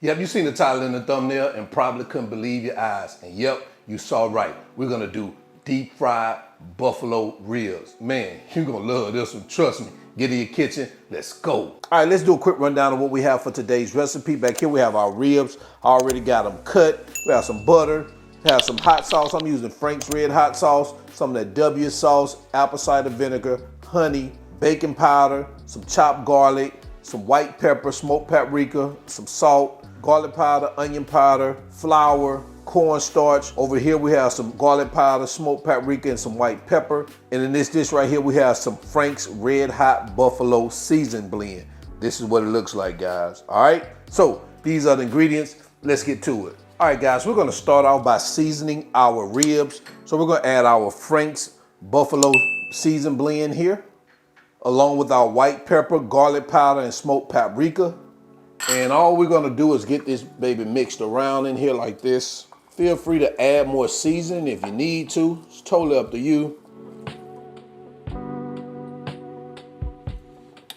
Yep, you seen the title in the thumbnail and probably couldn't believe your eyes. And yep, you saw right. We're gonna do deep fried buffalo ribs. Man, you're gonna love this one, trust me. Get in your kitchen, let's go. All right, let's do a quick rundown of what we have for today's recipe. Back here we have our ribs. I already got them cut. We have some butter, we have some hot sauce. I'm using Frank's Red Hot Sauce, some of that W sauce, apple cider vinegar, honey, baking powder, some chopped garlic, some white pepper, smoked paprika, some salt, garlic powder, onion powder, flour, cornstarch. Over here we have some garlic powder, smoked paprika, and some white pepper. And in this dish right here we have some Frank's Red Hot Buffalo Season Blend. This is what it looks like, guys. All right, so these are the ingredients. Let's get to it. All right, guys, we're gonna start off by seasoning our ribs. So we're gonna add our Frank's Buffalo Season Blend here, along with our white pepper, garlic powder, and smoked paprika. And all we're gonna do is get this baby mixed around in here like this. Feel free to add more seasoning if you need to. It's totally up to you.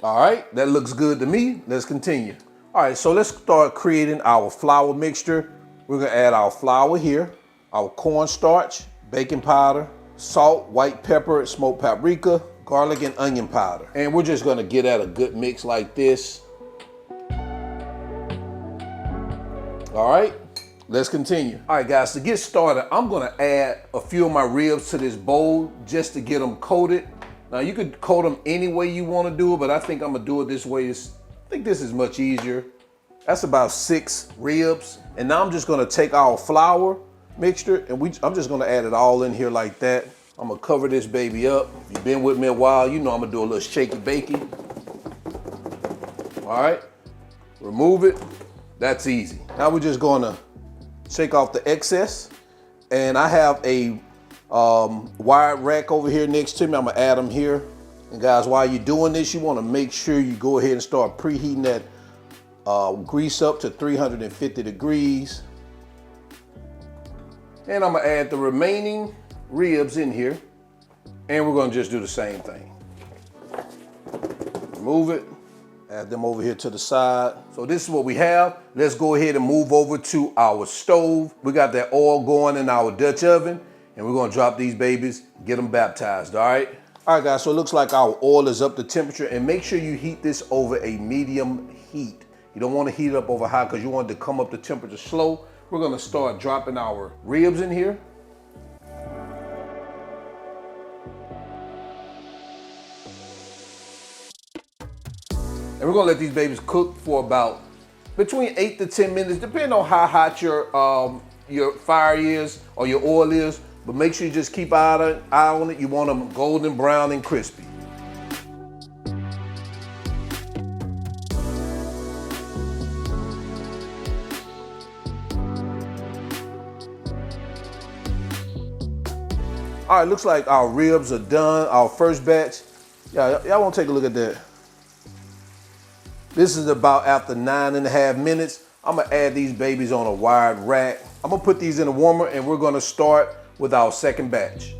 All right, that looks good to me. Let's continue. All right, so let's start creating our flour mixture. We're gonna add our flour here, our cornstarch, baking powder, salt, white pepper, smoked paprika, garlic, and onion powder. And we're just gonna get at a good mix like this. All right, let's continue. All right, guys, to get started, I'm gonna add a few of my ribs to this bowl just to get them coated. Now, you could coat them any way you wanna do it, but I think I'm gonna do it this way. I think this is much easier. That's about 6 ribs. And now I'm just gonna take our flour mixture and I'm just gonna add it all in here like that. I'm gonna cover this baby up. If you've been with me a while, you know I'm gonna do a little shaky bakey. All right, remove it. That's easy. Now we're just gonna shake off the excess. And I have a wired rack over here next to me. I'm gonna add them here. And guys, while you're doing this, you wanna make sure you go ahead and start preheating that grease up to 350 degrees. And I'm gonna add the remaining ribs in here. And we're gonna just do the same thing. Remove it. Add them over here to the side. So this is what we have. Let's go ahead and move over to our stove. We got that oil going in our Dutch oven, and we're gonna drop these babies, get them baptized, all right? All right, guys, so it looks like our oil is up to temperature, and make sure you heat this over a medium heat. You don't wanna heat it up over high because you want it to come up to temperature slow. We're gonna start dropping our ribs in here. And we're gonna let these babies cook for about between 8 to 10 minutes, depending on how hot your fire is or your oil is. But make sure you just keep an eye on it. You want them golden brown and crispy. All right, looks like our ribs are done. Our first batch. Y'all wanna take a look at that. This is about after 9.5 minutes. I'm gonna add these babies on a wired rack. I'm gonna put these in a warmer and we're gonna start with our second batch.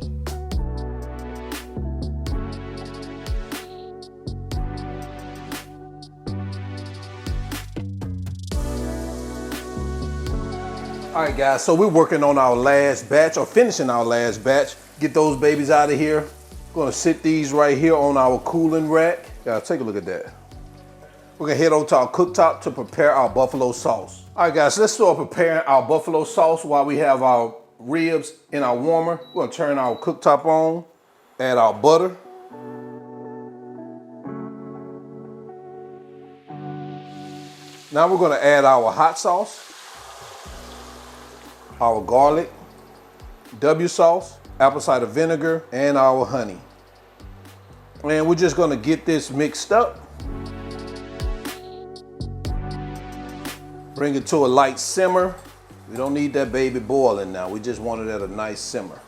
All right, guys, so we're working on our last batch or finishing our last batch. Get those babies out of here. We're gonna sit these right here on our cooling rack. Guys, take a look at that. We're gonna head over to our cooktop to prepare our buffalo sauce. All right, guys, let's start preparing our buffalo sauce while we have our ribs in our warmer. We're gonna turn our cooktop on, add our butter. Now we're gonna add our hot sauce, our garlic, W sauce, apple cider vinegar, and our honey. And we're just gonna get this mixed up. Bring it to a light simmer. We don't need that baby boiling now. We just want it at a nice simmer.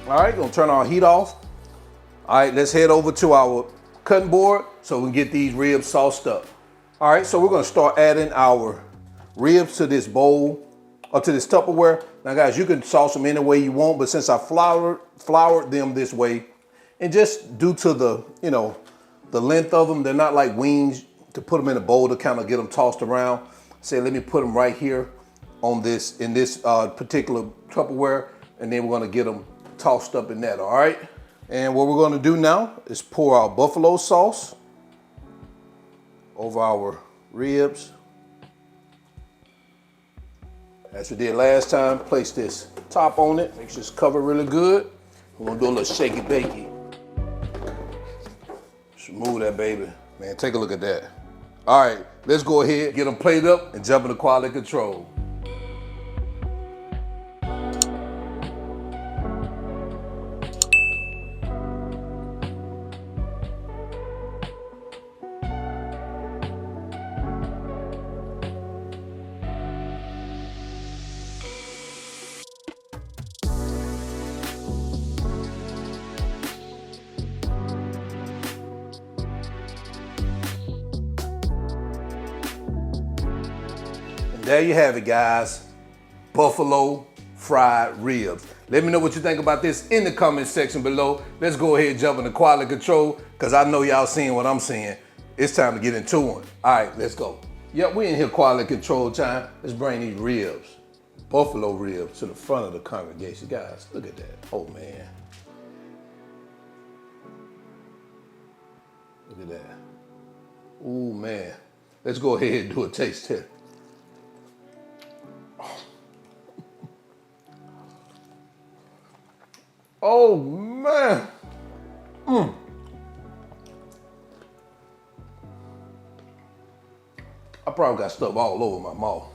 All right, gonna turn our heat off. All right, let's head over to our cutting board so we can get these ribs sauced up. All right, so we're gonna start adding our ribs to this bowl or to this Tupperware. Now guys, you can sauce them any way you want, but since I floured them this way, and just due to the, the length of them, they're not like wings. to put them in a bowl to kind of get them tossed around. Say, let me put them right here on this, in this particular Tupperware, and then we're gonna get them tossed up in that, all right? And what we're gonna do now is pour our buffalo sauce over our ribs. As we did last time, place this top on it. Make sure it's covered really good. We're gonna do a little shaky bakey. Just remove that baby. Man, take a look at that. All right, let's go ahead, get them plated up and jump into quality control. There you have it, guys. Buffalo fried ribs. Let me know what you think about this in the comment section below. Let's go ahead and jump into quality control, because I know y'all seeing what I'm seeing. It's time to get into it. All right, let's go. Yep, we in here quality control time. Let's bring these ribs, buffalo ribs, to the front of the congregation. Guys, look at that. Oh, man. Look at that. Ooh, man. Let's go ahead and do a taste test. Oh, man. I probably got stuff all over my mouth.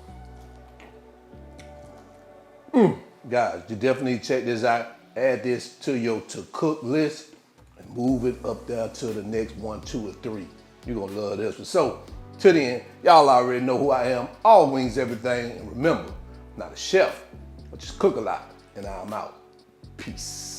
Guys, you definitely check this out. Add this to your to-cook list and move it up there to the next 1, 2, or 3. You're gonna love this one. So, to the end, y'all already know who I am. All wings, everything. And remember, I'm not a chef, but just cook a lot. And I'm out. Peace.